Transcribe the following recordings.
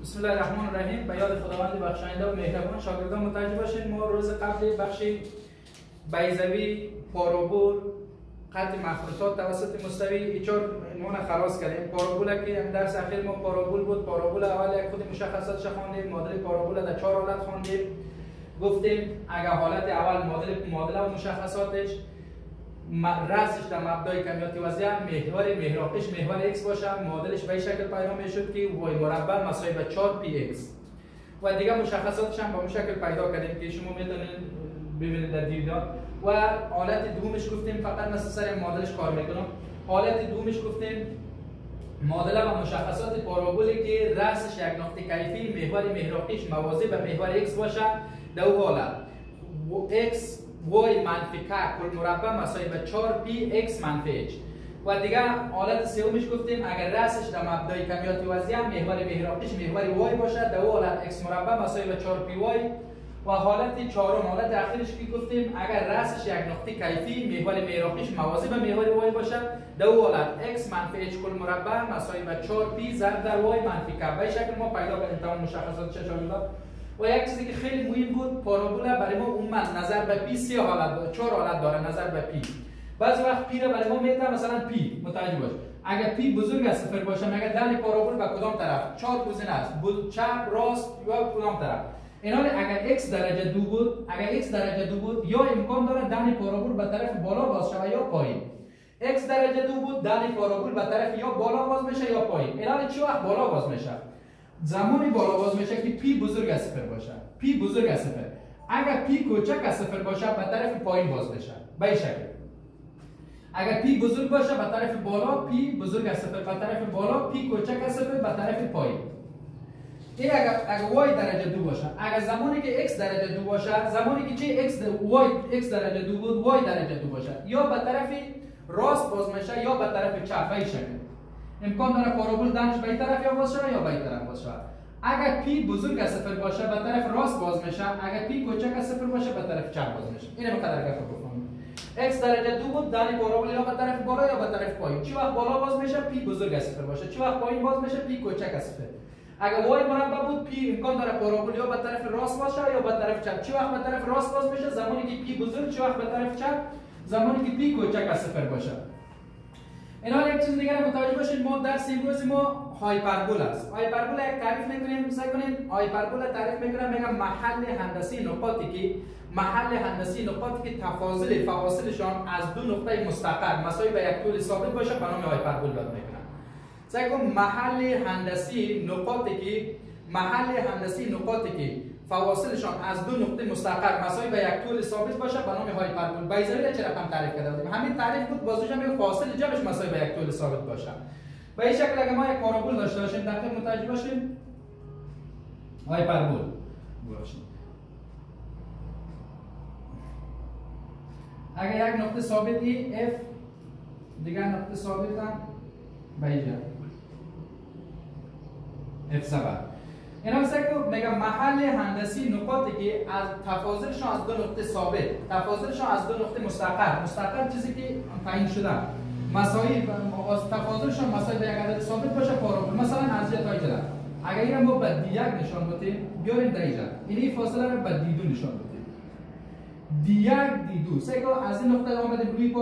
بسم الله الرحمن الرحیم. به یاد خداوند بخشاینده و مهربان شاگردان متوجه باشید. ما روز قبل بخش ویدیوی، پارابول، خط مخروطات توسط مستوی ایچار عنوان خلاص کردیم. پارابول که درس اخیر ما پارابول بود. پارابول اول یک خود مشخصاتش خواندیم، معادله پارابول در 4 حالت خواندیم. گفتیم اگر حالت اول معادله و مشخصاتش رأسش در مبدای کمیاتی وضعیت محور محراقش محور x باشه، معادلش به این شکل پیدا میشد که y مربع مساوی به 4px و دیگه مشخصاتش هم به اون شکل پیدا کردیم که شما میتونید ببینید در دیویدیو. و حالت دومش گفتیم فقط مثل سر معادلش کار میکنم. حالت دومش گفتیم معادله و مشخصات پارابولی که رأسش یک نقطه کیفی محور محراقش موازی به محور x باشه. در اون حالت x y منفی k کل مربع مساوی به 4px منفی h. و دیگه حالت سومش گفتیم اگر رأسش در مبدای کمیاتی وضعیت محور محراقش محور y باشه، در اون حالت x مربع مساوی به 4py. و حالت چهارم حالت اخیرش که گفتیم اگر رأسش یک نقطه کیفی محور محراقش موازی به محور y باشه، در اون حالت x منفی h کل مربع مساوی به 4p ضرب در y منفی k. به این شکل ما پیدا کردیم تمام مشخصات شاگردان. و یک چیزی که خیلی مهم بود، پارابول برای ما عموما نظر به پی 3 حالت داره، 4 حالت داره نظر به پی. بعضی وقت پی را برای ما میتونه مثلا پی متوجه باش. اگر پی بزرگ از صفر باشه مگر دل پارابول به کدام طرف؟ 4 گزینه است، چپ، راست یا کدام طرف. اینا اگر x درجه 2 بود، اگر x درجه 2 بود یا امکان داره دل پارابول به طرف بالا باز شود یا پایین. x درجه 2 بود دل پارابول به طرف یا بالا باز میشه یا پایین. اینا چه وقت بالا باز میشه؟ زمانی بالا باز میشه که پی بزرگ از صفر باشه. پی بزرگ از صفر. اگر پی کوچک از صفر باشه به طرف پایین باز میشه. به این شکل. اگر پی بزرگ باشه به طرف بالا، پی بزرگ از صفر به طرف بالا، پی کوچک از صفر به طرف پایین. این اگر y درجه 2 باشه، اگر زمانی که x درجه 2 باشه، زمانی که چه x درجه 2 بود y درجه 2 باشه، یا به طرف راست باز میشه یا به طرف چپ. به این شکل. امکان داره پارابول دانش به این طرف یا باز شود یا به این طرف باز شود. اگر پی بزرگ از صفر باشه به طرف راست باز میشه، اگر پی کوچک از صفر باشه به طرف چپ باز میشه. اینو مقدار گفت بفهمید. x درجه 2 بود دانی پارابول یا به طرف بالا یا به طرف پایین. چه وقت بالا باز میشه پی بزرگ از صفر باشه، چه وقت پایین باز میشه پی کوچک از صفر. اگر y مربع بود پی امکان داره پارابول یا به طرف راست باشه یا به طرف چپ. چه وقت به طرف راست باز میشه؟ زمانی که پی بزرگ، چه وقت به طرف چپ؟ زمانی که پی کوچک از صفر باشه. اینا یک چیز دیگه متوجه باشید، ما درس امروز ما هایپربول است. هایپربول یک تعریف میکنیم، سعی کنید هایپربول تعریف میکنم میگم محل هندسی نقاطی که فواصلشان از دو نقطه مستقر مساوی به یک طول ثابت باشه به نام هایپربول یاد میکنم. سعی کن محل هندسی نقاطی که فواصلشان از دو نقطه مستقر مساوی به یک طول ثابت باشه به نام هایپربول. ویدیوی چه رقم تعریف کرده بودیم؟ همین تعریف بود. بازوجا میگه فاصله جمعش مساوی به یک طول ثابت باشه. به این شکل اگه ما یک پارابول داشته باشیم دقیق متوجه باشیم هایپربول باشیم. اگه یک نقطه ثابتی f دیگر نقطه ثابت هم به اینجا f زبر. اینا مثلا که میگم محل هندسی نقاطی که از تفاضلشون از دو نقطه ثابت، تفاضلشون از دو نقطه مستقر چیزی که تعیین شده مساوی از تفاضلشون مساوی به یک عدد ثابت باشه پارابول. مثلا از اینجا تا اینجا اگر اینو ما به d1 نشان بدیم بیاریم در اینجا این فاصله رو به d2 نشان بدیم. d1 d2 سعی از این نقطه آمدیم روی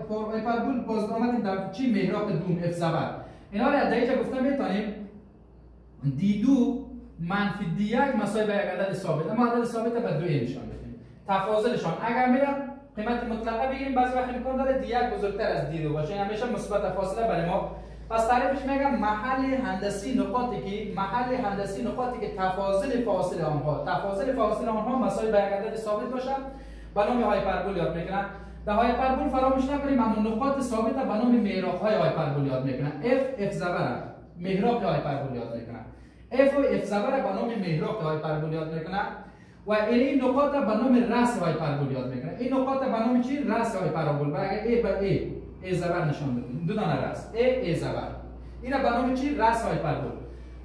هایپربول باز آمدیم در چی محراق دوم f زبر. اینا رو در اینجا گفتم میتونیم d2 منفی d1 مساوی به یک عدد ثابت، اما عدد ثابت به 2 نشان بدیم. تفاضلشان اگر میرم قیمت مطلقه بگیریم بعضی وقت امکان داره d1 بزرگتر از d2 باشه، این همیشه مثبت فاصله برای ما. پس تعریفش میگم محل هندسی نقاطی که تفاضل فاصله آنها مساوی به یک عدد ثابت باشه به نام هایپربول یاد میکنن. در هایپربول فراموش نکنیم اما نقاط ثابت به نام محراق‌های هایپربول یاد میکنن. f زبر محراق هایپربول یاد میکنن. f و f زبر به نام محراق هایپربول یاد میکنن و این نقاط به نام رأس هایپربول یاد میکنن. این نقاط به نام چی؟ رأس هایپربول. و اگر a به a زبر نشان بدیم دو دانه رأس a زبر، اینا به نام چی؟ رأس هایپربول.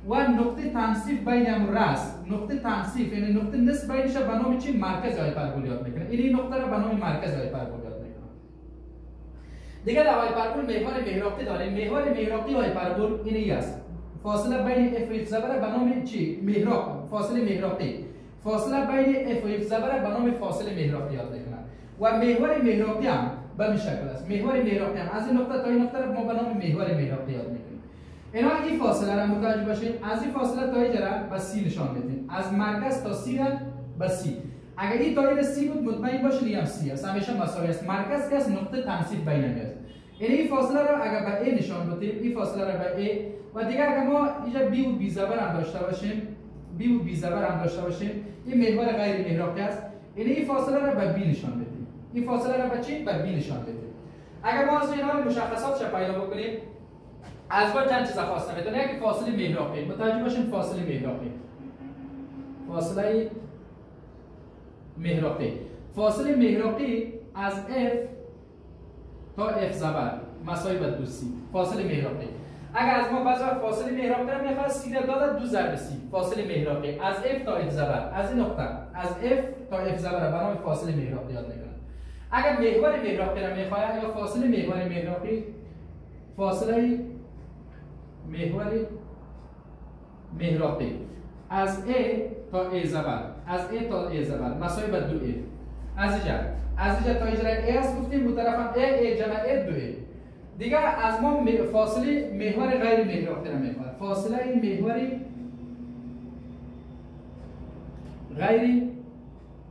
و نقطه تنصیف بین هم رأس، نقطه تنصیف یعنی نقطه نصف بینش به نام چی؟ مرکز هایپربول یاد میکنن. این نقطه را به نام مرکز هایپربول یاد میکنن. دیگه در هایپربول محور محراقی داریم. محور محراقی هایپربول اینی است. فاصله بین اف و اف زبر به نام چی؟ محراق، فاصله محراقی. فاصله بین اف و اف زبر به نام فاصله محراقی یاد میکنن. و محور محراقی هم به این شکل است. محور محراقی هم از این نقطه تا این نقطه را ما به نام محور محراقی یاد میکنیم. اینا این فاصله را متوجه باشین. از این فاصله تا اینجا را به سی نشان میدیم. از مرکز تا سی را به سی. اگر این دایره سی بود مطمئن باشین این هم سی است. همیشه مساوی است. مرکز که از نقطه تنصیب بین میاد. این فاصله را اگر به ا نشان بدیم، این فاصله را به ا و دیگر اگر ما اینجا بی و بی زبر هم داشته باشیم، بی و بی زبر هم داشته باشیم، این محور غیر محراقی است. این فاصله را به بی نشان بدیم. این فاصله را به چی؟ به بی نشان بدیم. اگر ما از اینا مشخصاتش پیدا بکنیم، از ما چند چیز خواسته میتونه. یکی فاصله محراقی. متوجه باشین فاصله محراقی. فاصله محراقی. فاصله محراقی از F تا F زبر مساوی به 2C. فاصله محراقی. اگر از ما بعضی فاصله محراقی را میخواد سی را داده 2 ضرب C. فاصله محراقی از F تا F زبر، از این نقطه از F تا F زبر به نام فاصله محراقی یاد میکنن. اگر محور محراقی را میخواد یا فاصله محور محراقی، فاصله محور محراقی از A تا A زبر، از A تا A زبر مساوی به 2A. از اینجا تا اینجا A است گفتیم دو طرف هم A جمع A 2A. دیگه از ما فاصله محور غیر محراقی را میخواد. فاصله محور غیر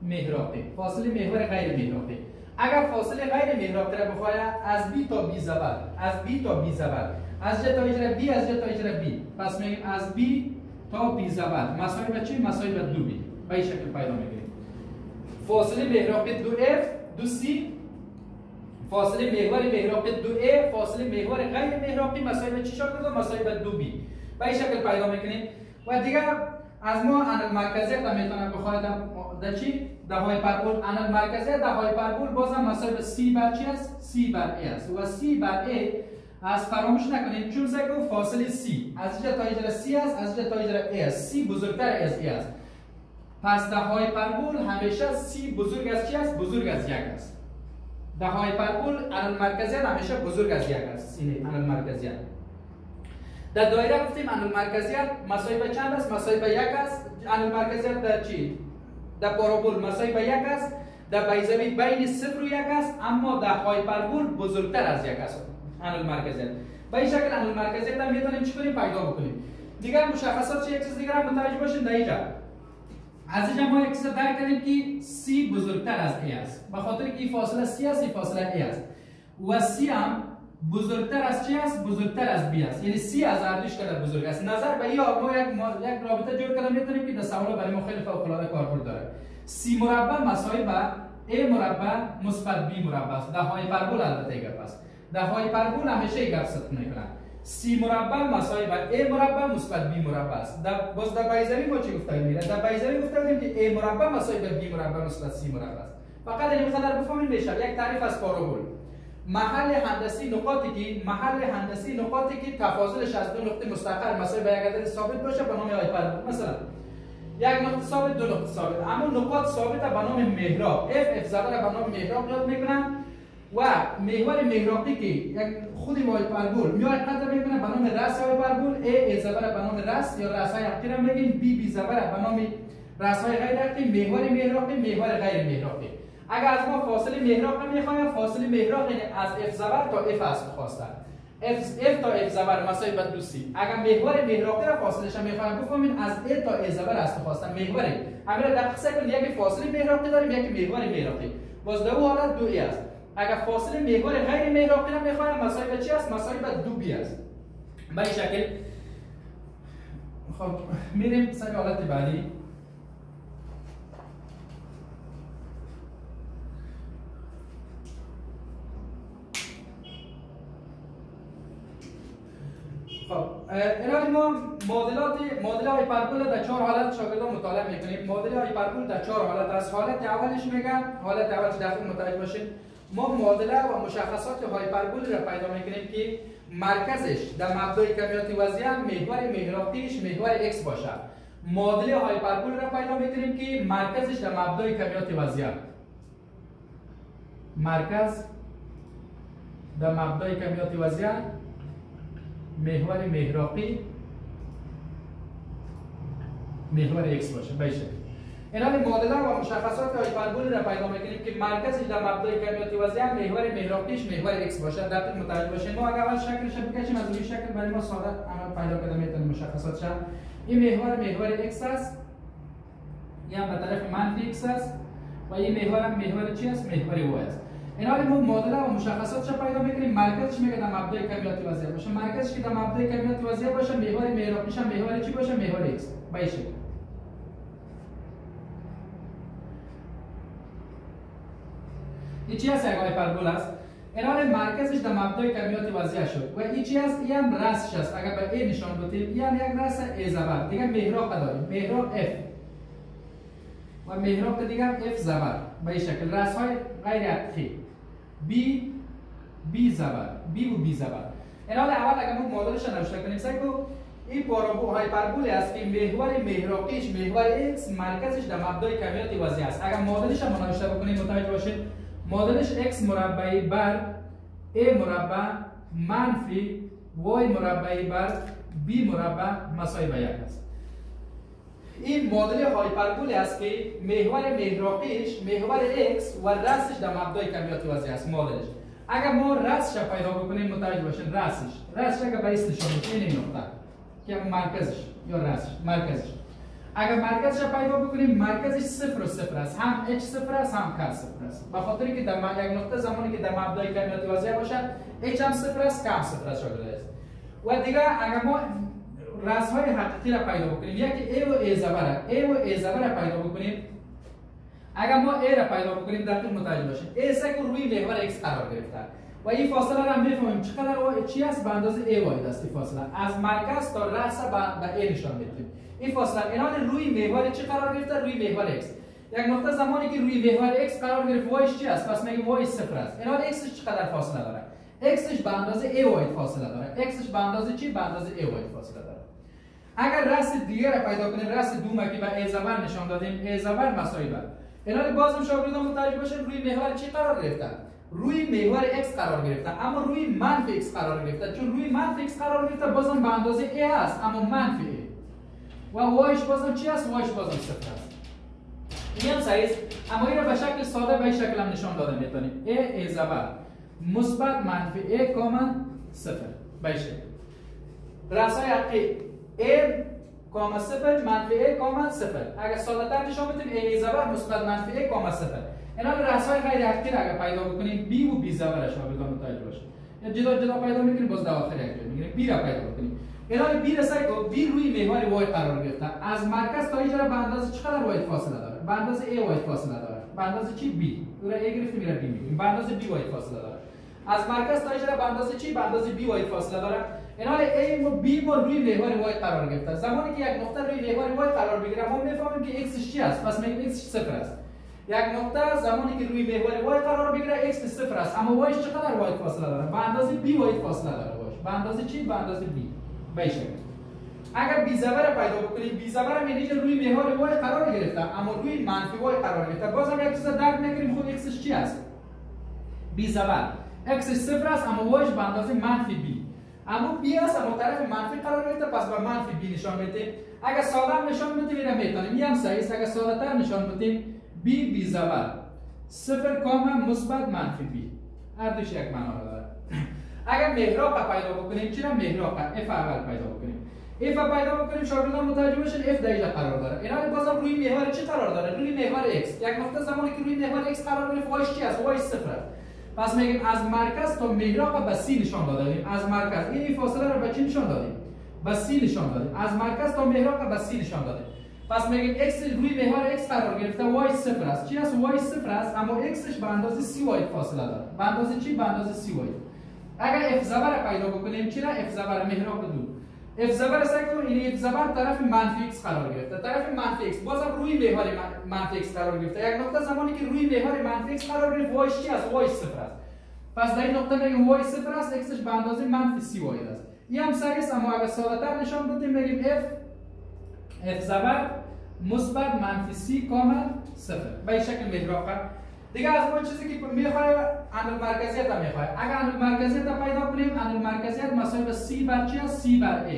محراقی. فاصله محور غیر محراقی. اگر فاصله غیر محراقی را بخواد از B تا B زبر، از B تا B زبر، از اینجا تا اینجا B، از اینجا تا اینجا B، پس میگیم از B تا B زبر مساوی به چی؟ مساوی به 2B. به این شکل پیدا میگیریم. فاصله محراقی 2F 2C، فاصله محور محراقی 2A، فاصله محور غیر محراقی مساوی به چی شد؟ مساوی به 2B. به این شکل پیدا میکنیم. و دیگه از ما انال مرکزیت هم میتونه بخواهد در چی؟ در هایپربول. انال مرکزیت در هایپربول بازم مساوی به C بر چی است؟ C بر A است. و C بر A از فراموش نکنید چون زگو فاصله C از اینجا تا اینجا C است، از اینجا تا اینجا A است. C بزرگتر از A است. پس در هایپربول همیشه C بزرگ از چی است؟ بزرگ از 1 است. در هایپربول انال مرکزیت همیشه بزرگ از 1 است. این انال مرکزیت. در دایره گفتیم انال مرکزیت مساوی به چند است؟ مساوی به 1 است. انال مرکزیت در چی؟ در پارابول مساوی به 1 است. در بیضوی بین 0 و 1 است، اما در هایپربول بزرگتر از 1 است. انال مرکزیت. به این شکل انال مرکزیت هم میتونیم چی کنیم؟ پیدا بکنیم. دیگه مشخصات یک چیز دیگه هم متوجه باشین در اینجا. از اینجا ما یک چیز درک کردیم که C بزرگتر از A است. به خاطر که این فاصله C است، این فاصله A است. و C هم بزرگتر از چی است؟ بزرگتر از B است. یعنی C از اردوش کده بزرگ است. نظر به این ما یک رابطه جور کردن میتونیم که در سوال برای ما خیلی فوق العاده کاربرد داره. C مربع مساوی به A مربع مثبت B مربع است. در هایپربول البته گپ است. در هایپربول همیشه گپ ست میکنن. C مربع مساوی به A مربع مثبت B مربع است. در بیضوی ما چی گفتیم میره؟ در بیضوی گفتیم که A مربع مساوی به B مربع مثبت C مربع است. فقط این مثلا بفهمید بشه یک تعریف از پارابول. محل هندسی نقاطی که تفاضلش از دو نقطه مستقر مساوی به یک عدد ثابت باشه به نام هایپربول. مثلا یک نقطه ثابت، دو نقطه ثابت، اما نقاط ثابت به نام محراق F زبر به نام محراق یاد میکنن. و محور محراقی که یک خود هایپربول میاد قطع میکنه به نام راس هایپربول. A زبر به نام راس یا راس های حقیقی را میگیم. B زبر به نام راس های غیر حقیقی. محور محراقی، محور غیر محراقی. اگر از ما فاصله محراق را میخوایم، فاصله محراق یعنی از F زبر تا F است خواسته. F تا F زبر مساوی به 2C. اگر محور محراقی را فاصلهش میخوایم بفهمیم از A تا A زبر است خواسته. محور همین را دقیق کنید، یکی فاصله محراقی داریم، یکی محور محراقی. باز در اون حالت 2A است. اگر فاصله محور غیر محراقی را میخوایم مساوی به چی است؟ مساوی به 2B است. به این شکل خب میریم سر حالت بعدی. خب الان ما معادله هایپربول در 4 حالت شاگردان مطالعه میکنیم. معادله هایپربول در 4 حالت است. حالت اولش میگم، حالت اولش دقیق متوجه باشید. ما معادله و مشخصات هایپربول را پیدا میکنیم که مرکزش در مبدای کمیت وضعیت محور محراقیش محور x باشه. معادله هایپربول را پیدا میکنیم که مرکزش در مبدای کمیت وضعیت، مرکز در مبدای کمیت وضعیت محور محراقی محور x باشه به شکل. اینا معادله و مشخصات هایپربول را پیدا می‌کنیم که مرکزش در مبدأ کمیتی وضعی محور محوریش محور x باشه. دقیق متوجه باشید. ما اگر اول شکلش بکشیم از این شکل برای ما ساده عمل پیدا کنیم میتونیم مشخصاتش. این محور x است. یا به طرف منفی x است و این محور چی است؟ محور y است. اینا رو ما معادله و مشخصاتش پیدا می‌کنیم. مرکزش میگه در مبدأ کمیتی وضعی باشه. مرکزش که در مبدأ کمیتی وضعی باشه محور محوریش محور چی باشه؟ محور x. به این شکل. این چی است؟ یک هایپربول است. اینا مرکزش در مبدأ کمیتی وضعی شد و این چی است؟ این هم رأسش است. اگر به a نشان بدیم این هم یک رأس a زبر. دیگه محراق داریم. محراق f و محراق دیگه هم f زبر. به این شکل رأس های غیر حقیقی b زبر b و b زبر. اینا اول اگر ما معادلش نوشته کنیم سعی کنیم این پارابول هایپربول است که محور محراقیش محور x مرکزش در مبدأ کمیتی وضعی است. اگر معادلش هم نوشته بکنیم متوجه باشید معادلش x مربع بر a مربع منفی y مربع بر b مربع مساوی به 1 است. این معادله هایپربول است که محور محراقیش محور x و رأسش در مبدأ کمیتی وضعی است. معادلش اگر ما رأسش پیدا بکنیم متوجه باشید رأسش اگر به اسم نشان بدیم این نقطه که مرکزش یا رأسش مرکزش اگر مرکزش پیدا بکنیم مرکزش 0 و 0 است. هم h 0 است هم k 0 است. به خاطر که در یک نقطه زمانی که در مبدأ کمیتی وضعی باشد h هم 0 است k هم 0 است شاگرد است. و دیگه اگر ما رأس های حقیقی را پیدا بکنیم یکی a و a زبر را پیدا بکنیم اگر ما a را پیدا بکنیم دقیق متوجه باشید a سکو روی محور x قرار گرفته و این فاصله را هم میفهمیم چقدر چی است به اندازه a واحد است. این فاصله از مرکز تا رأس به a نشان میدیم. این فاصله اینا روی محور چی قرار گرفته؟ روی محور x. یک نقطه زمانی که روی محور x قرار گرفت y چی است؟ پس میگیم y 0 است. اینا x چقدر فاصله داره؟ xش به اندازه a واحد فاصله داره. xش به اندازه چی؟ به اندازه a واحد فاصله داره. اگر رأس دیگر را پیدا کنیم رأس دوم که به a زبر نشان دادیم a زبر مساوی به اینا بازم شاگردان متوجه باشید روی محور چی قرار گرفته؟ روی محور x قرار گرفته اما روی منفی x قرار گرفته. چون روی منفی x قرار گرفته بازم به اندازه a است اما منفی a و وایش بازم چی است؟ وایش بازم 0 است. این هم صحیح است اما این را به شکل ساده به این شکل هم نشان داده میتونیم a زبر مثبت منفی a کامن 0 به این شکل. رأس‌های حقیقی a کامن 0 منفی a کامن 0. اگر ساده تر نشان بدیم a زبر مثبت منفی a کامن 0. اینا رأس‌های غیر حقیقی را اگر پیدا بکنیم b و b زبر شاگردان متوجه باشید. یا جدا پیدا می‌کنیم باز در آخر یک جا می‌گیریم b را پیدا بکنیم. اینا b را سعی کنیم b روی محور y قرار گرفته. از مرکز تا اینجا به اندازه چقدر y فاصله داره؟ به اندازه a y فاصله داره. به اندازه چی b؟ اون را a گرفتیم میره b میگیم. به اندازه b y فاصله داره. از مرکز تا اینجا به اندازه چی؟ به اندازه b y فاصله داره. اینا a و b ما روی محور y قرار گرفته. زمانی که یک نقطه روی محور y قرار بگیره ما میفهمیم که x چی است. پس میگیم x 0 است. یک نقطه زمانی که روی محور y قرار بگیره x 0 است اما y چقدر y فاصله داره؟ به اندازه b y فاصله داره y. به اندازه چی؟ به اندازه b. به این شکل. اگر b زبر پیدا بکنیم b زبر میگه روی محور y قرار گرفته اما روی منفی y قرار گرفته. بازم یک چیز درک میکنیم خود x چی است؟ b زبر x 0 است اما y به اندازه منفی b. اما b است اما طرف منفی قرار گرفته پس به منفی b نشان میدیم. اگر ساده نشان بدیم میره میتونیم این هم صحیح است. اگر ساده تر نشان بدیم b زبر 0 کامن مثبت منفی b. هر دوش یک معنا داره. اگر محراق پیدا بکنیم چرا محراق f اول پیدا بکنیم f پیدا بکنیم شاگردان متوجه باشید f در اینجا قرار داره. اینا بازم روی محور چی قرار داره؟ روی محور x. یک نقطه زمانی که روی محور x قرار گرفت y چی است؟ y 0 است. پس میگیم از مرکز تا محراق به c نشان دادیم. از مرکز این فاصله رو به چی نشان دادیم؟ به c نشان دادیم. از مرکز تا محراق به c نشان دادیم. پس میگیم x روی محور x قرار گرفته y 0 است. چی است؟ y 0 است اما xش به اندازه c y فاصله داره. به اندازه چی؟ به اندازه c y. اگر f زبر پیدا بکنیم چرا f زبر محراق دو f زبر سعی کنیم این f زبر طرف منفی x قرار گرفته. طرف منفی x بازم روی محور منفی x قرار گرفته. یک نقطه زمانی که روی محور منفی x قرار گرفت y چی است؟ y 0 است. پس در این نقطه میگیم y 0 است xش به اندازه منفی c y است. این هم سریع است اما اگر ساده تر نشان بدیم میگیم f زبر مثبت منفی c کامل 0 به این شکل محراق. دیگه از ما چیزی که میخواد اندل مرکزیت هم میخواد. اگر اندل مرکزیت پیدا کنیم اندل مرکزیت مساوی به c بر چی است؟ c بر a.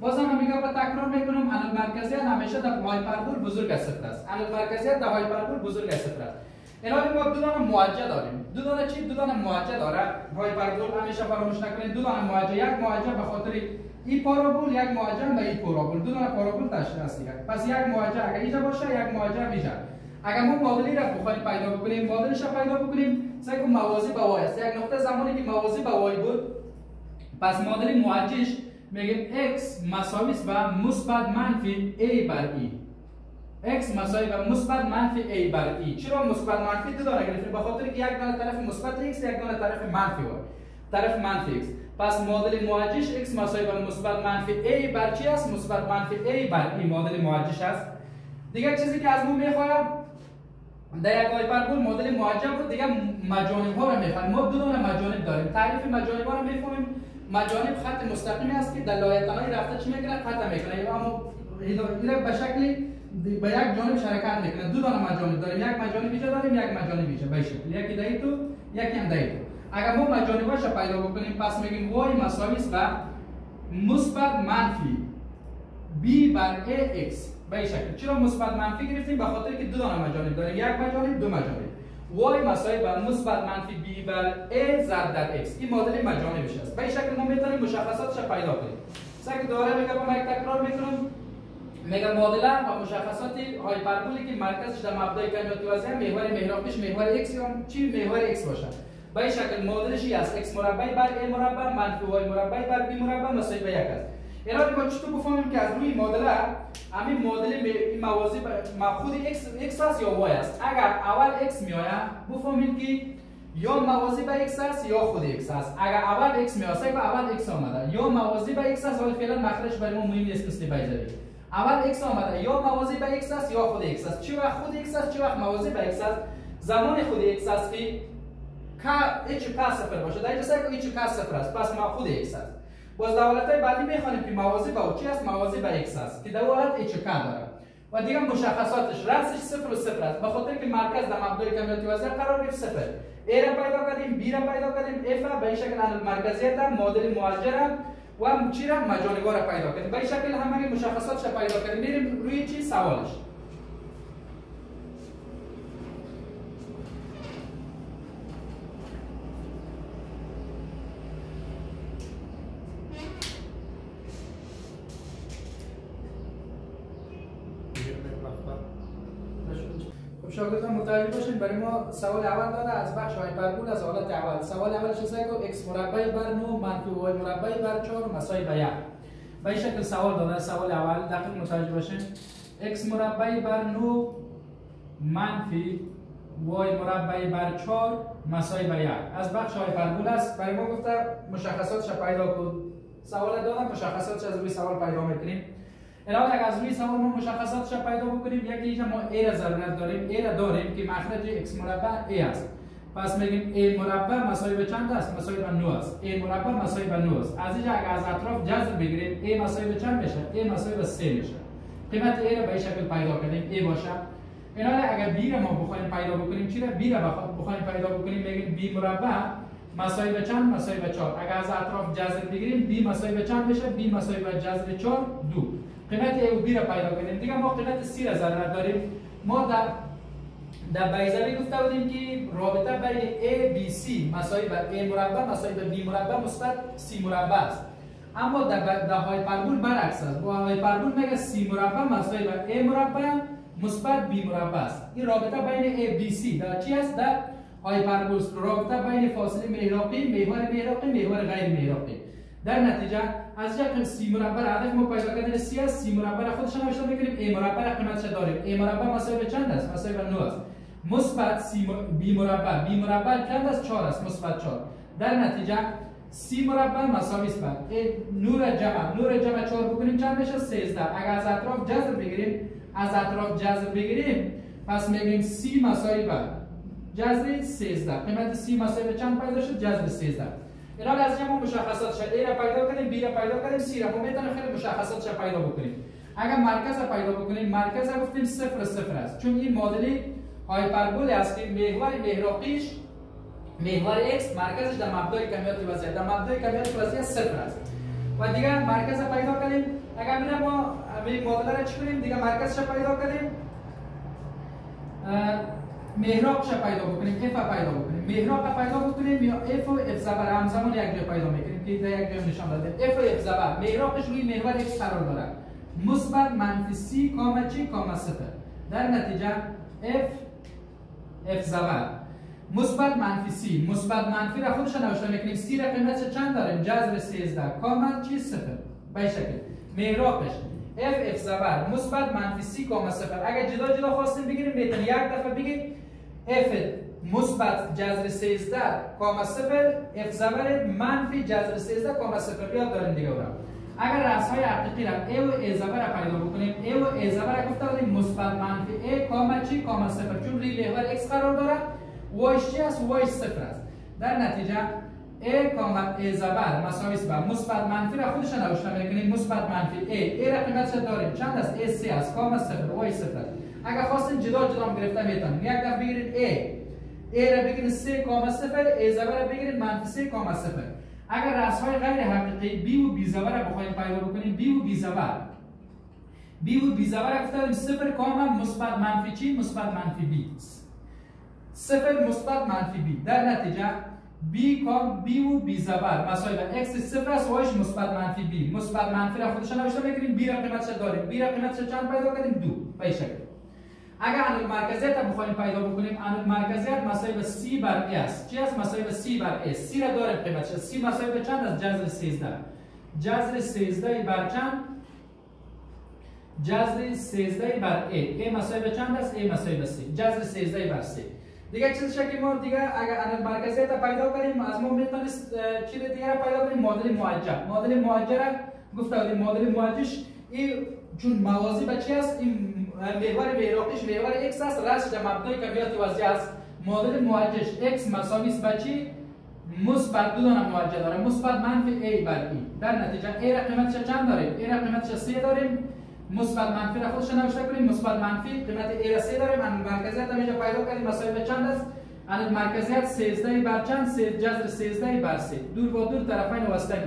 بازم هم میگم و تکرار میکنم، عدد مرکزیت همیشه در هایپربول بزرگ از صفر است. عدد مرکزیت در هایپربول بزرگ از صفر است. الان ما دو دانه موجه داریم. دو دانه چی؟ دو دانه موجه داره. هایپربول همیشه فراموش نکنید دو دانه موجه، یک موجه به خاطر این پارابول، یک موجه به این پارابول. دو دانه پارابول تشکیل است دیگه. پس یک موجه اگر اینجا باشه، یک موجه اینجا. اگر ما معادلی را بخوایم پیدا بکنیم، معادلش را پیدا بکنیم، سعی کنیم موازی به y است. یک نقطه زمانی که موازی به y بود، پس معادل موجهش میگیم x مساوی است به مثبت منفی a بر e. x مساوی به مثبت منفی a بر e. چرا مثبت منفی؟ دو دانه گرفتیم به خاطر که یک دانه طرف مثبت x، یک دانه طرف منفی y، طرف منفی x. پس معادل موجهش x مساوی به مثبت منفی a بر چی است؟ مثبت منفی a بر e معادل موجهش است. دیگه چیزی که از ما میخوایم در یک هایپربول معادل موجه بود، دیگه مجانب ها را میخوایم. ما دو دانه مجانب داریم. تعریف مجانب ها را میفهمیم. مجانب خط مستقیمی است که در لایه تنایی رفته چی میکنه؟ قطع میکنه. اما این به شکلی به یک جانب شرکت میکنه. دو دانه مجانب داریم. یک مجانب اینجا داریم، یک مجانب اینجا به شکل. یکی دایی تو، یکی هم دایی تو. اگر ما مجانباش را پیدا بکنیم، پس میگیم y مساوی است به مثبت منفی b بر ax به این شکل. چرا مثبت منفی گرفتیم؟ به خاطر که دو دانه مجانب داریم. یک مجانب، دو مجانب. y مساوی به مثبت منفی b بر a ضرب در x. این معادل مجانبش است. به این شکل ما میتونیم مشخصاتش را پیدا کنیم. سعی دوباره میگم، یک تکرار میکنم. میگم معادله و مشخصات هایپربولی که مرکزش در مبدای کمیت وضعی محور محراقیش محور x یا چی محور x باشه. به این شکل معادلش است x مربع بر a مربع منفی y مربع بر b مربع مساوی به 1 است. الان ما چطور بفهمیم که از روی معادله همین معادله این موازی خود x است یا y است؟ اگر اول x میآید بفهمیم که یا موازی به x است یا خود x است. اگر اول x میآید و اول x آمده یا موازی به x است، ولی فعلا مخرج برای ما مهم نیست مثل ویدیوی. اول x آمده یا موازی به x است یا خود x است. چه وقت خود x است، چه وقت موازی به x است؟ زمان خود x است که h k صفر باشه. در اینجا سعی کنید h k صفر است، پس ما خود x است. باز دولت‌های بعدی می‌خوانیم که موازی به چی است؟ موازی به x است که در حالت h k داره. و دیگه مشخصاتش رأسش 0 و 0 است، به خاطر که مرکز در مبدای کمیت وضعی قرار گرفت 0. a را پیدا کردیم، b را پیدا کردیم، f به این شکل عدد مرکزیت معادل موجه و چی را مجانب را پیدا کردیم. به این شکل همه مشخصاتش را پیدا کردیم. میریم روی چی سوالش. شاگردان متوجه باشین، برای ما سوال اول داده از بخش هایپربول از حالت اول. سوال اولش است که x مربع بر 9 منفی y مربع بر 4 مساوی به 1. به این شکل سوال داده. سوال اول دقیق متوجه باشین. x مربع بر 9 منفی y مربع بر 4 مساوی به 1 از بخش هایپربول است. برای ما گفته مشخصاتش پیدا کن. سوال داده، مشخصاتش از روی سوال پیدا میکنیم. الان اگر از روی سوال ما مشخصاتش را پیدا بکنیم، یکی اینجا ما a را ضرورت داریم. a را داریم که مخرج x مربع a است. پس میگیم a مربع مساوی به چند است؟ مساوی به 9 است. a مربع مساوی به 9 است. از اینجا اگر از اطراف جذر بگیریم a مساوی به چند میشه؟ a مساوی به 3 میشه. قیمت a را به این شکل پیدا کنیم a باشه. الان اگر b را ما بخوایم پیدا بکنیم، چی را b را بخوایم پیدا بکنیم، میگیم b مربع مساوی به چند؟ مساوی به 4. اگر از اطراف جذر بگیریم b مساوی به چند میشه؟ b مساوی به جذر 4 2. قیمت a و b را پیدا کنیم. دیگه ما قیمت c را ضرورت داریم. ما در ویدیوی گفته بودیم که رابطه بین a b c مساوی به a مربع مساوی به b مربع مثبت c مربع است. اما در هایپربول برعکس است. با هایپربول میگه c مربع مساوی به a مربع مثبت b مربع است. این رابطه بین a b c در چی است؟ در هایپربول. رابطه بین فاصله محراقی، محور محراقی، محور غیر محراقی. در نتیجه از اینجا سی مربع هدف ما پیدا کردن سی است. سی مربع خودش نوشته میکنیم. a مربع قیمتش داریم. a مربع مساوی به چند است؟ مساوی به 9 است. مثبت b مربع، b مربع چند است؟ 4 است. مثبت 4. در نتیجه سی مربع مساوی است به نور جمع 4 بکنیم چند میشه؟ 13. اگر از اطراف جذر بگیریم پس میگیم سی مساوی به جذر 13. قیمت سی مساوی به چند پیدا شد؟ جذر 13. الان از اینجا ما مشخصاتش a را پیدا کردیم، b را پیدا کردیم، c را ما میتونیم خیلی مشخصاتش را پیدا بکنیم. اگر مرکز را پیدا بکنیم، مرکز را گفتیم 0 0 است، چون این معادله هایپربول است که محور محراقیش محور x مرکزش در مبدای کمیت وضعی، در مبدای کمیت وضعی 0 است. و دیگه مرکز را پیدا کردیم، اگر میرم ما این معادله را چی کنیم دیگه مرکزش پیدا کنیم، محراقش پیدا بکنیم، اف پیدا بکنیم، محراق پیدا بکنیم یا اف و اف زبر همزمان یک جا پیدا میکنیم که در یک جا نشان داده. اف و اف زبر محراقش روی محور x قرار داره، مثبت منفی c کاما چی کاما صفر. در نتیجه اف زبر مثبت منفی c، مثبت منفی را خودش نوشته میکنیم، c را قیمتش چند داریم؟ جذر 13 کاما چی صفر. به این شکل محراقش اف زبر مثبت منفی c کاما صفر. اگر جدا جدا خواستیم بگیریم میتونیم یک دفعه بگیم f مثبت جذر 13 کاما صفر، f زبر منفی جذر 13 کاما صفر. یاد داریم دیگه اون. اگر رأس‌های حقیقی را a و a زبر را پیدا بکنیم، a و a زبر را گفته بودیم مثبت منفی a کاما چی کاما صفر، چون روی محور x قرار داره، y چی است؟ y صفر است. در نتیجه a کاما a زبر مساوی است با مثبت منفی را خودش نوشته میکنیم، مثبت منفی a را قیمتش داریم چند است؟ a 3 است کاما صفر y صفر است. اگر خواستین جدا جدا گرفته میتونیم، یک دفعه بگیرید a را بگیرید 3 کاما صفر، a زبر را بگیرید منفی 3 کاما صفر. اگر رأس‌های غیر حقیقی b و b زبر را بخوایم پیدا بکنیم، b و b زبر را گفتیم 0 کاما مثبت منفی چی؟ مثبت منفی b. 0 مثبت منفی b. در نتیجه b و b زبر مساوی به x 0 است و y مثبت منفی b. مثبت منفی را خودش نوشته میکنیم، b را قیمتش داریم، b را قیمتش چند پیدا کردیم؟ 2. به این شکل. اگر انود مرکزیت را بخوایم پیدا بکنیم، انود مرکزیت مساوی به c بر a است. چی است؟ مساوی به c بر a. c را داریم قیمتش، c مساوی به چند است؟ جذر 13. جذر 13 بر چند؟ جذر 13 بر a. a مساوی به چند است؟ a مساوی به c. جذر 13 بر c. دیگه چیز شکلی ما دیگه اگر انود مرکزیت را پیدا کنیم، از ما میتونست چیز دیگه را پیدا کنیم، معادله موجه. معادله موجه را گفته بودیم، معادله موجهش این چون موازی به چی است؟ این محور محراقیش محور x است، رأسش در مبنای کمیت وضعی است. معادله موجهش x مساوی است به چی؟ مثبت 2 دانه موجه داره، مثبت منفی a بر e. در نتیجه a را قیمتش چند داریم؟ a را قیمتش 3 داریم، مثبت منفی را خودش نوشته کنیم، مثبت منفی قیمت a را 3 داریم. انود مرکزیت هم اینجا پیدا کردیم، مساوی به چند است؟ انود مرکزیت 13 بر چند؟ جذر 13 بر 3. دور با دور طرفین واسطه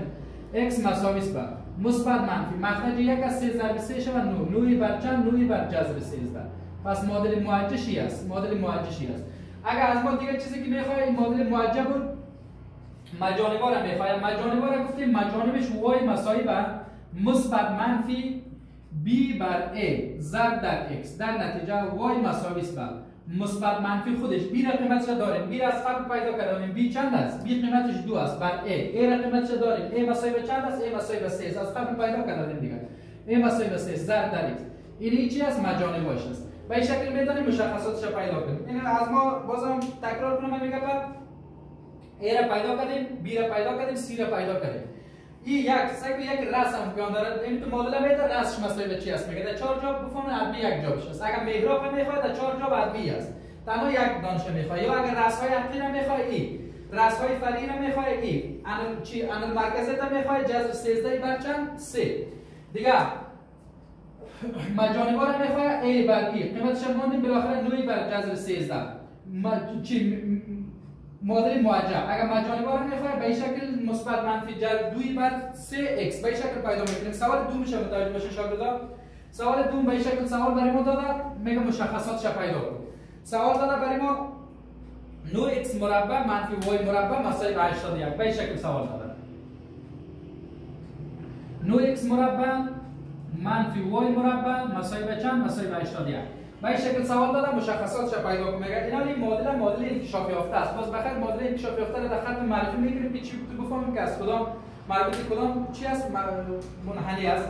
x مساوی است به مثبت منفی مخرج 1 از 3 ضرب 3 شود 9. 9 بر چند؟ 9 بر جذر 13. پس معادله موجهی است. معادله موجهی است. اگر از ما دیگه چیزی که میخواد این معادله موجه بود، مجانبا را میخواد. مجانبا را گفتیم مجانبش y مساوی به مثبت منفی b بر a ضرب در x. در نتیجه y مساوی است به مثبت منفی خودش b را قیمتش داریم، b را از قبل پیدا کردیم، b چند است؟ b قیمتش 2 است بر a را قیمتش داریم، a مساوی به چند است؟ a مساوی به 3 است، از قبل پیدا کردیم دیگه، a مساوی به 3 ضرب در x. این چی است؟ مجانبش است. به این شکل میتونیم مشخصاتش را پیدا کنیم. این از ما بازم تکرار کنم میگم a را پیدا کردیم، b را پیدا کردیم، c را پیدا کردیم. این یک رأس امکان داره. این تو معادله میده رأسش مساوی به چی است؟ میگه در 4 جا بفهمون عددی یک جا بشه. اگر محراق میخواد در 4 جا عددی است. تنها یک دانشه میخواد. یا اگر رأس‌های حقیقی میخواد ای، رأس‌های فرعی میخواد ای، انود مرکزیت میخواد جذر 13 بر چند؟ 3. دیگه مجانبا رو میخواد ای بر ای. قیمتش ماندیم بالاخره 9 بر جذر 13. معادله موجه. اگر مجانبا رو میخواد به این شکل مثبت منفی جذر 2 بر 3x به این شکل پیدا میکنیم. سوال دوم میشه متوجه باشین شاگردان. سوال دوم به این شکل سوال برای ما داده، میگه مشخصاتش پیدا کن. سوال داده برای ما 9x مربع منفی y مربع مساوی به 81. به این شکل سوال داده. 9x مربع منفی y مربع مساوی به چند؟ مساوی به 81. به این شکل سوال دادم، مشخصاتش پیدا کنم. میگه اینا این معادله انکشاف یافته است. باز بخیر معادله انکشاف یافته را در خط معرفی میکنیم که چی بود بفهمیم که از کدام مربوط کدام چی است منحنی است.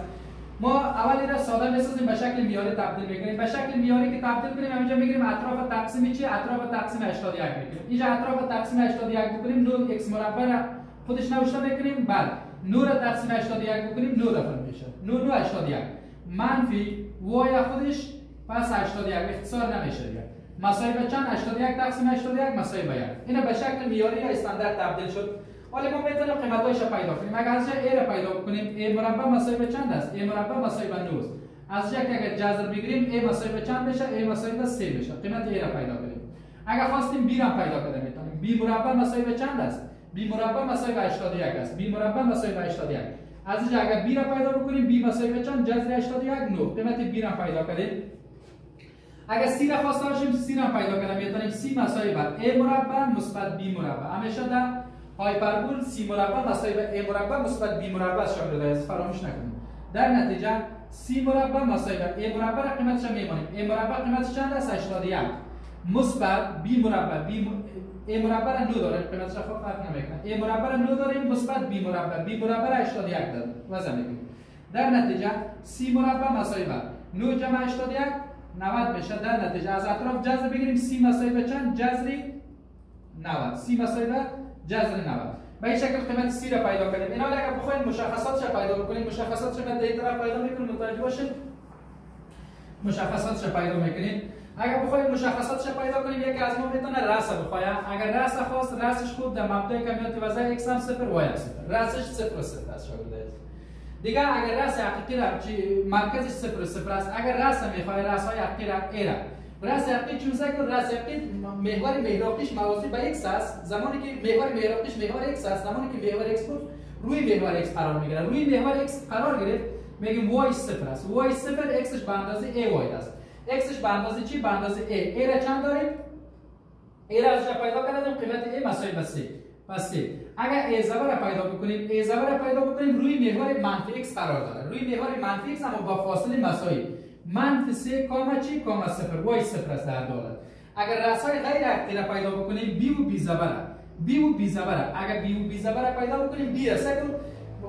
ما اول را ساده میسازیم، به شکل میاری تبدیل میکنیم. به شکل میاری که تبدیل کنیم اینجا میگیریم اطراف تقسیم چی؟ اطراف تقسیم 81 میگیریم. اینجا اطراف تقسیم 81 بکنیم 9x مربع را خودش نوشته میکنیم. بعد 9 را تقسیم 81 بکنیم 9 رقم میشه. 9 81 منفی y خودش پس 81 اختصار نمیشه دیگه. مساوی به چند؟ 81 تقسیم 81 مساوی به 1. اینا به شکل میاری یا استاندارد تبدیل شد. حالا ما میتونیم قیمتایش پیدا کنیم. اگر از a را پیدا کنیم a مربع مساوی به چند است؟ a مربع مساوی به 9 است. از جا که اگر جذر بگیریم a مساوی به چند بشه؟ a مساوی به 3 بشه. قیمت a را پیدا کنیم. اگر خواستیم b را پیدا کنیم میتونیم. b مربع مساوی به چند است؟ b مربع مساوی به 81 است. b مربع مساوی به 81. از اینجا اگر بی را پیدا بکنیم بی مساوی به چند جذر 81 9 قیمت بی را پیدا کردیم. اگر سی را خواسته باشیم سی را پیدا کردیم میتونیم سی مساوی بر a مربع مثبت b مربع. همیشه در هایپربول سی مربع مساوی به a مربع مثبت b مربع شامل است، فراموش نکنیم. در نتیجه سی مربع مساوی به a مربع را قیمتش میمونیم. a مربع قیمتش چند است؟ 81 مثبت b مربع a مربع را 9 داریم، قیمتش خود فرق نمیکنه. a مربع را 9 داریم مثبت b مربع را 81 داریم وضع میکنیم. در نتیجه سی مربع مساوی به 9 جمع 81 90 میشه. در نتیجه از اطراف جذر بگیریم سی مساوی به چند؟ جذر 90. سی مساوی به جذر 90. به این شکل قیمت سی را پیدا کردیم. اینا اگر بخواید مشخصاتش را پیدا بکنیم، مشخصاتش را در این طرف پیدا میکنیم، متوجه باشید. مشخصاتش را پیدا میکنیم. اگر بخواید مشخصاتش را پیدا کنیم، یکی از ما میتونه راس بخواید. اگر راس خواست، راسش خود در مبدأ کمیت وضع x هم 0 y هم 0. راسش 0 0 است شاگرد. دیگه اگر راس حقیقی را مرکزش 0 0 است، اگر راس میخواد راس های حقیقی را a را راس حقیقی چون که راس حقیقی محور محوریش موازی به x است، زمانی که محور محوریش محور x است، زمانی که محور x بود روی محور x قرار میگیره. روی محور x قرار گرفت میگیم y 0 است. y 0 x به اندازه a y است. x به اندازه چی؟ به اندازه a. a را چند داریم؟ a را از جا پیدا کردیم قیمت a مساوی به 3. پس اگر a زبر پیدا بکنیم، a زبر پیدا بکنیم روی محور منفی x قرار داره. روی محور منفی x اما با فاصله مساوی منفی 3 کاما چی؟ کاما 0 y 0 است در دولت. اگر راسای غیر حقیقی را پیدا بکنیم b و b زبر، b و b زبر، اگر b و b زبر پیدا بکنیم b است که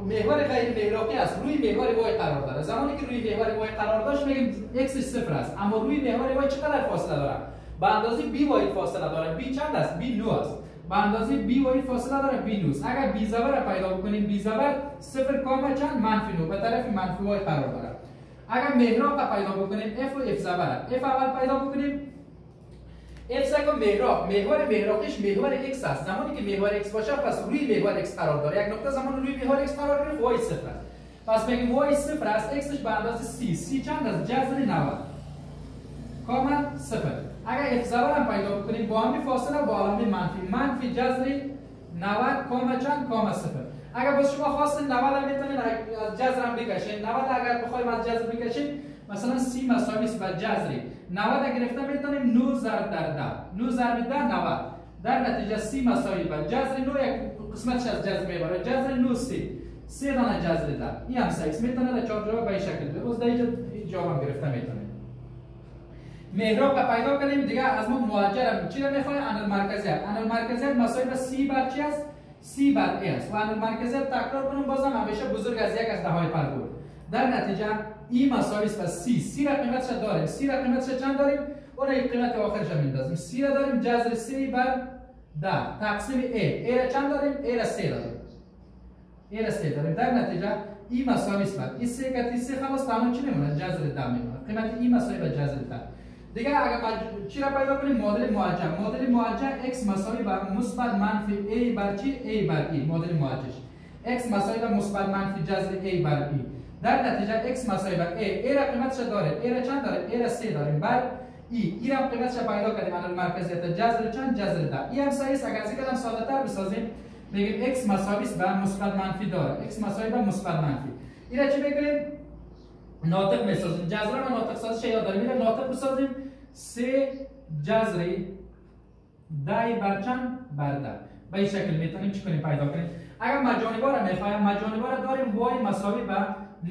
محور غیر محوری است، روی محور y قرار داره. زمانی که روی محور y قرار داشت میگیم x 0 است، اما روی محور y چقدر فاصله داره؟ به اندازه b y فاصله داره. b چند است؟ b 9 است. به اندازه b y فاصله داره b 9 است. اگر b زبر را پیدا بکنیم b زبر 0 کاما چند؟ منفی 9 به طرف منفی y قرار داره. اگر محراب را پیدا بکنیم f و f زبر، f اول پیدا بکنیم f سکو محراب، محور محراقش محور x است. زمانی که محور x باشه پس روی محور x قرار داره. یک نقطه زمان روی محور x قرار گرفت y 0 است. پس میگیم y 0 است، x به اندازه c چند است؟ جذر 90 کاما 0. اگر f زبر هم پیدا بکنیم با همین فاصله با علامه منفی جذر 90 کاما چند؟ کاما 0. اگر باز شما خواستین 90 هم میتونین از جذر هم بکشین. 90 اگر بخوایم از جذر بکشیم مثلا c مساوی است به جذر 90 گرفته میتونیم 9 ضرب در 10. 9 ضرب 10 90. در نتیجه c مساوی به جذر 9 یک قسمتش از جذر میبره. جذر 9 3 دانه جذر 10. این هم 6 میتونه در 4 جواب به این شکل بده. باز در اینجا جواب هم گرفته میتونه. محراب را پیدا کنیم. دیگه از ما موجه چی را میخواد؟ انل مرکزیت مساوی به c بر چی است؟ c بر a است. و انل مرکزیت تکرار کنیم بازم همیشه بزرگ از یک است در هایپربول. در نتیجه ای مساوی است به c را قیمتش داریم. c را قیمتش چند داریم؟ اون را قیمت آخرش میندازیم. c را داریم جذر 3 بر 10 تقسیم a را چند داریم؟ a را 3 داریم. در نتیجه ای مساوی است به ای 3 که 3 خلاص تمام چی میمونه؟ جذر 10 میمونه. قیمت ای مساوی به جذر 10. دیگه اگر چی را پیدا کنیم؟ معادل موجه x مساوی به مثبت منفی a بر چی؟ a بر e. معادل موجهش x مساوی به مثبت منفی جذر a بر e. در نتیجه x مساوی به a را قیمتش داره. a را چند داره؟ a را 3 داریم بر e. را قیمتش پیدا کردیم. الان مرکزیت جذر چند؟ جذر 10. ای هم صحیح است. اگر از اینم ساده تر بسازیم میگیم x مساوی است به مثبت منفی داره. x مساوی به مثبت منفی. را چی بگیریم؟ ناطق میسازیم. جذر را ناطق سازش یاد داریم. را ناطق بسازیم 3 جذر 10 بر چند؟ بر 10. به این شکل میتونیم چی کنیم؟ پیدا کنیم. اگر مجانبا را میخوایم، مجانبا را داریم y مساوی به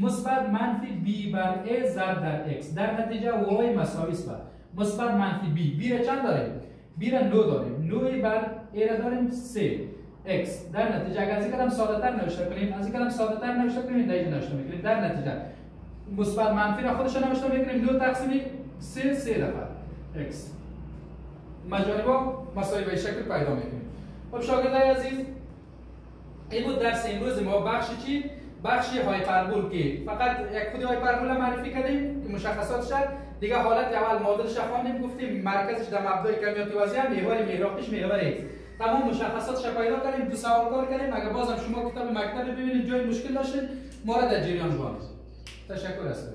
مثبت منفی b بر a ضرب در x. در نتیجه y مساوی است به مثبت منفی b. b را چند داریم؟ b را 9 داریم. 9 بر a را داریم 3 x. در نتیجه اگر از این کلام ساده تر نوشته کنیم، در اینجا نوشته میکنیم. در نتیجه مثبت منفی را خودش نوشته میکنیم 9 تقسیم 3 دفعه x. مجانبا مساوی به شکل پیدا میکنیم. خب شاگردای عزیز، این بود درس امروز ما. بخش چی؟ بخش هایپربول که فقط یک خود هایپربول معرفی کردیم که مشخصات شد. دیگه حالت اول معادلش خواندیم، گفتیم مرکزش در مبدأ کمیت وضعی محور محراقش محور x. تمام مشخصاتش پیدا کردیم، دو سوال کار کردیم. اگر بازم شما کتاب مکتب ببینید جای مشکل داشتید ما را در جریان بانید. تشکر است.